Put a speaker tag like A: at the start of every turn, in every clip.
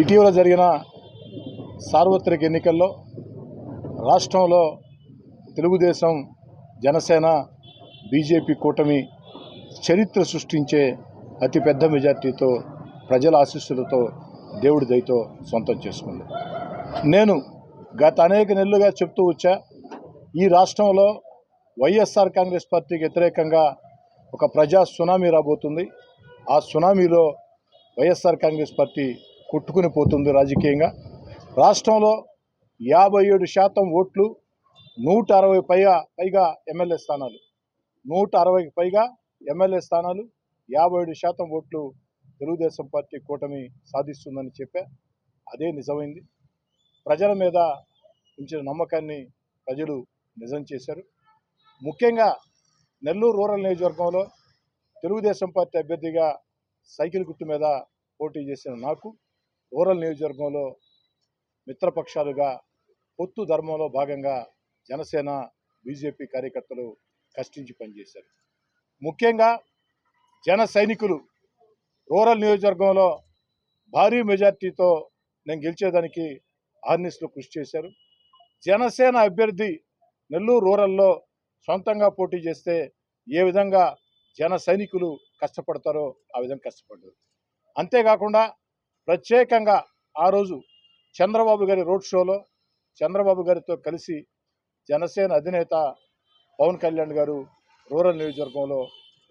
A: ఇటీవల జరిగిన సార్వత్రిక ఎన్నికల్లో రాష్ట్రంలో తెలుగుదేశం, జనసేన, బీజేపీ కూటమి చరిత్ర సృష్టించే అతిపెద్ద మెజార్టీతో ప్రజల ఆశీస్సులతో దేవుడి దయతో సొంతం చేసుకుంది. నేను గత అనేక నెలలుగా చెప్తూ వచ్చా, ఈ రాష్ట్రంలో వైఎస్ఆర్ కాంగ్రెస్ పార్టీకి వ్యతిరేకంగా ఒక ప్రజా సునామీ రాబోతుంది. ఆ సునామీలో వైఎస్ఆర్ కాంగ్రెస్ పార్టీ కొట్టుకుని పోతుంది. రాజకీయంగా రాష్ట్రంలో 57% ఓట్లు, 160 పైగా ఎమ్మెల్యే స్థానాలు, 160కి పైగా ఎమ్మెల్యే స్థానాలు, 57% ఓట్లు తెలుగుదేశం పార్టీ కూటమి సాధిస్తుందని చెప్పా. అదే నిజమైంది. ప్రజల మీద ఉంచిన నమ్మకాన్ని ప్రజలు నిజం చేశారు. ముఖ్యంగా నెల్లూరు రూరల్ నియోజకవర్గంలో తెలుగుదేశం పార్టీ అభ్యర్థిగా సైకిల్ గుర్తు మీద పోటీ చేసిన నాకు రూరల్ నియోజకవర్గంలో మిత్రపక్షాలుగా పొత్తు ధర్మంలో భాగంగా జనసేన, బీజేపీ కార్యకర్తలు కష్టించి పనిచేశారు. ముఖ్యంగా జన సైనికులు రూరల్ నియోజకవర్గంలో భారీ మెజార్టీతో నేను గెలిచేదానికి ఆర్నిస్లో కృషి చేశారు. జనసేన అభ్యర్థి నెల్లూరు రూరల్లో సొంతంగా పోటీ చేస్తే ఏ విధంగా జన సైనికులు కష్టపడతారో ఆ విధంగా కష్టపడ్డారు. అంతేకాకుండా ప్రత్యేకంగా ఆ రోజు చంద్రబాబు గారి రోడ్ షోలో చంద్రబాబు గారితో కలిసి జనసేన అధినేత పవన్ కళ్యాణ్ గారు రూరల్ నియోజకవర్గంలో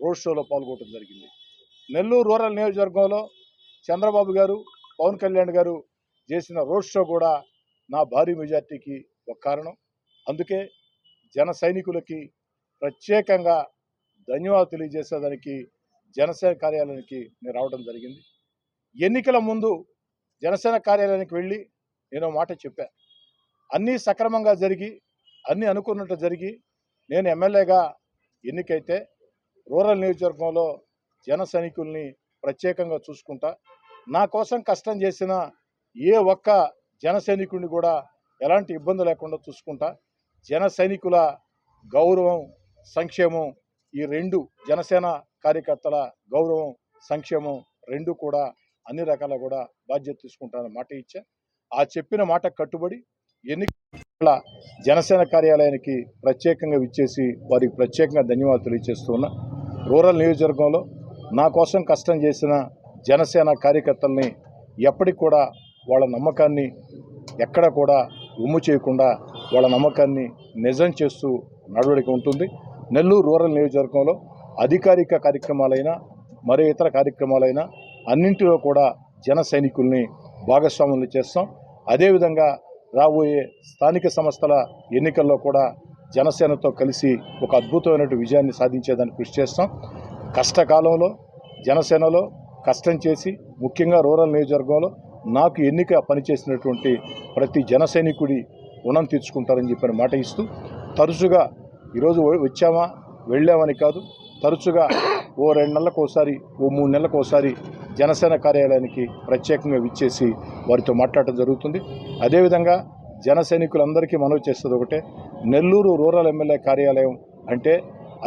A: రోడ్ షోలో పాల్గొనడం జరిగింది. నెల్లూరు రూరల్ నియోజకవర్గంలో చంద్రబాబు గారు, పవన్ కళ్యాణ్ గారు చేసిన రోడ్ షో కూడా నా భారీ మెజార్టీకి ఒక కారణం. అందుకే జన సైనికులకి ప్రత్యేకంగా ధన్యవాదాలు తెలియజేసేదానికి జనసేన కార్యాలయానికి నేను రావడం జరిగింది. ఎన్నికల ముందు జనసేన కార్యాలయానికి వెళ్ళి నేను మాట చెప్పా. అన్నీ సక్రమంగా జరిగి, అన్నీ అనుకున్నట్టు జరిగి నేను ఎమ్మెల్యేగా ఎన్నికైతే రూరల్ నియోజకవర్గంలో జన సైనికుల్ని ప్రత్యేకంగా చూసుకుంటా. నా కోసం కష్టం చేసిన ఏ ఒక్క జన సైనికుడిని కూడా ఎలాంటి ఇబ్బంది లేకుండా చూసుకుంటా. జన సైనికుల గౌరవం, సంక్షేమం, ఈ రెండు జనసేన కార్యకర్తల గౌరవం, సంక్షేమం రెండు కూడా అన్ని రకాల కూడా బాధ్యత తీసుకుంటానని మాట ఇచ్చా. ఆ చెప్పిన మాట కట్టుబడి ఎన్నికల జనసేన కార్యాలయానికి ప్రత్యేకంగా విచ్చేసి వారికి ప్రత్యేకంగా ధన్యవాదాలు తెలియజేస్తున్నా. రూరల్ నియోజకవర్గంలో నా కోసం కష్టం చేసిన జనసేన కార్యకర్తల్ని ఎప్పటికి కూడా వాళ్ళ నమ్మకాన్ని ఎక్కడ కూడా ఉమ్ము చేయకుండా వాళ్ళ నమ్మకాన్ని నిజం చేస్తూ నడవడిక ఉంటుంది. నెల్లూరు రూరల్ నియోజకవర్గంలో అధికారిక కార్యక్రమాలైనా మరే ఇతర కార్యక్రమాలైనా అన్నింటిలో కూడా జన సైనికుల్ని భాగస్వాములు చేస్తాం. అదేవిధంగా రాబోయే స్థానిక సంస్థల ఎన్నికల్లో కూడా జనసేనతో కలిసి ఒక అద్భుతమైన విజయాన్ని సాధించేదానికి కృషి చేస్తాం. కష్టకాలంలో జనసేనలో కష్టం చేసి ముఖ్యంగా రూరల్ నియోజకవర్గంలో నాకు ఎన్నిక పనిచేసినటువంటి ప్రతి జన సైనికుడి రుణం తీర్చుకుంటారని చెప్పిన మాట ఇస్తూ తరచుగా ఈరోజు వచ్చామా వెళ్ళామని కాదు, తరచుగా ఓ 2 నెలలకు ఒకసారి, ఓ 3 నెలలకు ఒకసారి జనసేన కార్యాలయానికి ప్రత్యేకంగా విచ్చేసి వారితో మాట్లాడటం జరుగుతుంది. అదేవిధంగా జన సైనికులందరికీ మనవి చేస్తుంది ఒకటే, నెల్లూరు రూరల్ ఎమ్మెల్యే కార్యాలయం అంటే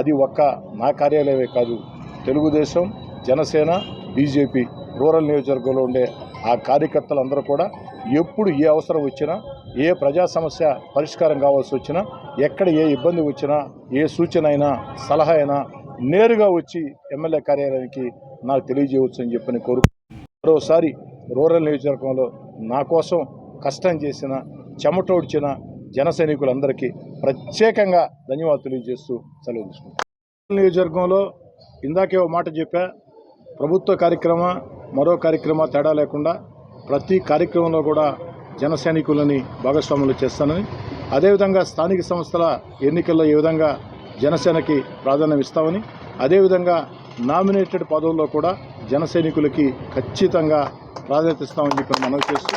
A: అది ఒక్క నా కార్యాలయమే కాదు, తెలుగుదేశం, జనసేన, బీజేపీ రూరల్ నియోజకవర్గంలో ఉండే ఆ కార్యకర్తలందరూ కూడా ఎప్పుడు ఏ అవసరం వచ్చినా, ఏ ప్రజా సమస్య పరిష్కారం కావాల్సి వచ్చినా, ఎక్కడ ఏ ఇబ్బంది వచ్చినా, ఏ సూచన అయినా, సలహా అయినా నేరుగా వచ్చి ఎమ్మెల్యే కార్యాలయానికి నాకు తెలియజేయవచ్చు అని చెప్పని మరోసారి రూరల్ నియోజకవర్గంలో నా కోసం కష్టం చేసిన, చెమటోడ్చిన జన సైనికులందరికీ ప్రత్యేకంగా ధన్యవాదాలు తెలియజేస్తూ సెలవు తీసుకుంటాను. నియోజకవర్గంలో ఇందాకే ఒక మాట చెప్పా, ప్రభుత్వ కార్యక్రమ మరో కార్యక్రమ తేడా లేకుండా ప్రతి కార్యక్రమంలో కూడా జన సైనికులని భాగస్వాములు చేస్తానని, అదేవిధంగా స్థానిక సంస్థల ఎన్నికల్లో ఏ విధంగా జనసేనకి ప్రాధాన్యం ఇస్తామని, అదేవిధంగా నామినేటెడ్ పదవుల్లో కూడా జన సైనికులకి ఖచ్చితంగా ప్రాధాన్యత ఇస్తామని చెప్పి మనవి చేస్తూ,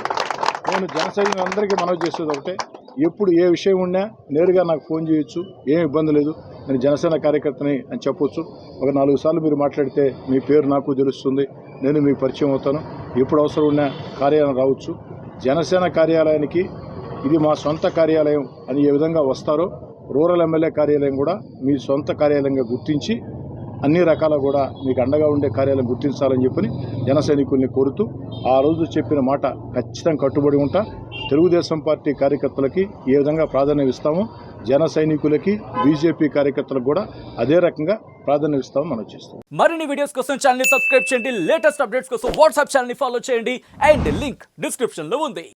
A: నేను జన సైనికులందరికీ మనవి చేసేది ఒకటే, ఎప్పుడు ఏ విషయం ఉన్నా నేరుగా నాకు ఫోన్ చేయొచ్చు, ఏం ఇబ్బంది లేదు, నేను జనసేన కార్యకర్తని అని చెప్పొచ్చు. ఒక 4 సార్లు మీరు మాట్లాడితే మీ పేరు నాకు తెలుస్తుంది, నేను మీకు పరిచయం అవుతాను, ఎప్పుడు అవసరం ఉన్నా కార్యాలయం రావచ్చు. జనసేన కార్యాలయానికి ఇది మా సొంత కార్యాలయం అని ఏ విధంగా వస్తారో రూరల్ ఎమ్మెల్యే కార్యాలయం కూడా మీ సొంత కార్యాలయంగా గుర్తించి అన్ని రకాల కూడా మీకు అండగా ఉండే కార్యాలయం గుర్తించాలని చెప్పని జన సైనికుల్ని కోరుతూ ఆ రోజు చెప్పిన మాట ఖచ్చితంగా కట్టుబడి ఉంటా. తెలుగుదేశం పార్టీ కార్యకర్తలకి ఏ విధంగా ప్రాధాన్యం ఇస్తామో జన సైనికులకి బీజేపీ కార్యకర్తలకు కూడా అదే రకంగా ప్రాధాన్యం ఇస్తామని మనం చేస్తాం.
B: మరిన్ని వీడియోస్ కోసం ఛానల్ ని సబ్స్క్రైబ్ చేయండి, లేటెస్ట్ అప్డేట్స్ కోసం వాట్సాప్ ఛానల్ ని ఫాలో చేయండి అండ్ లింక్ డిస్క్రిప్షన్ లో ఉంది.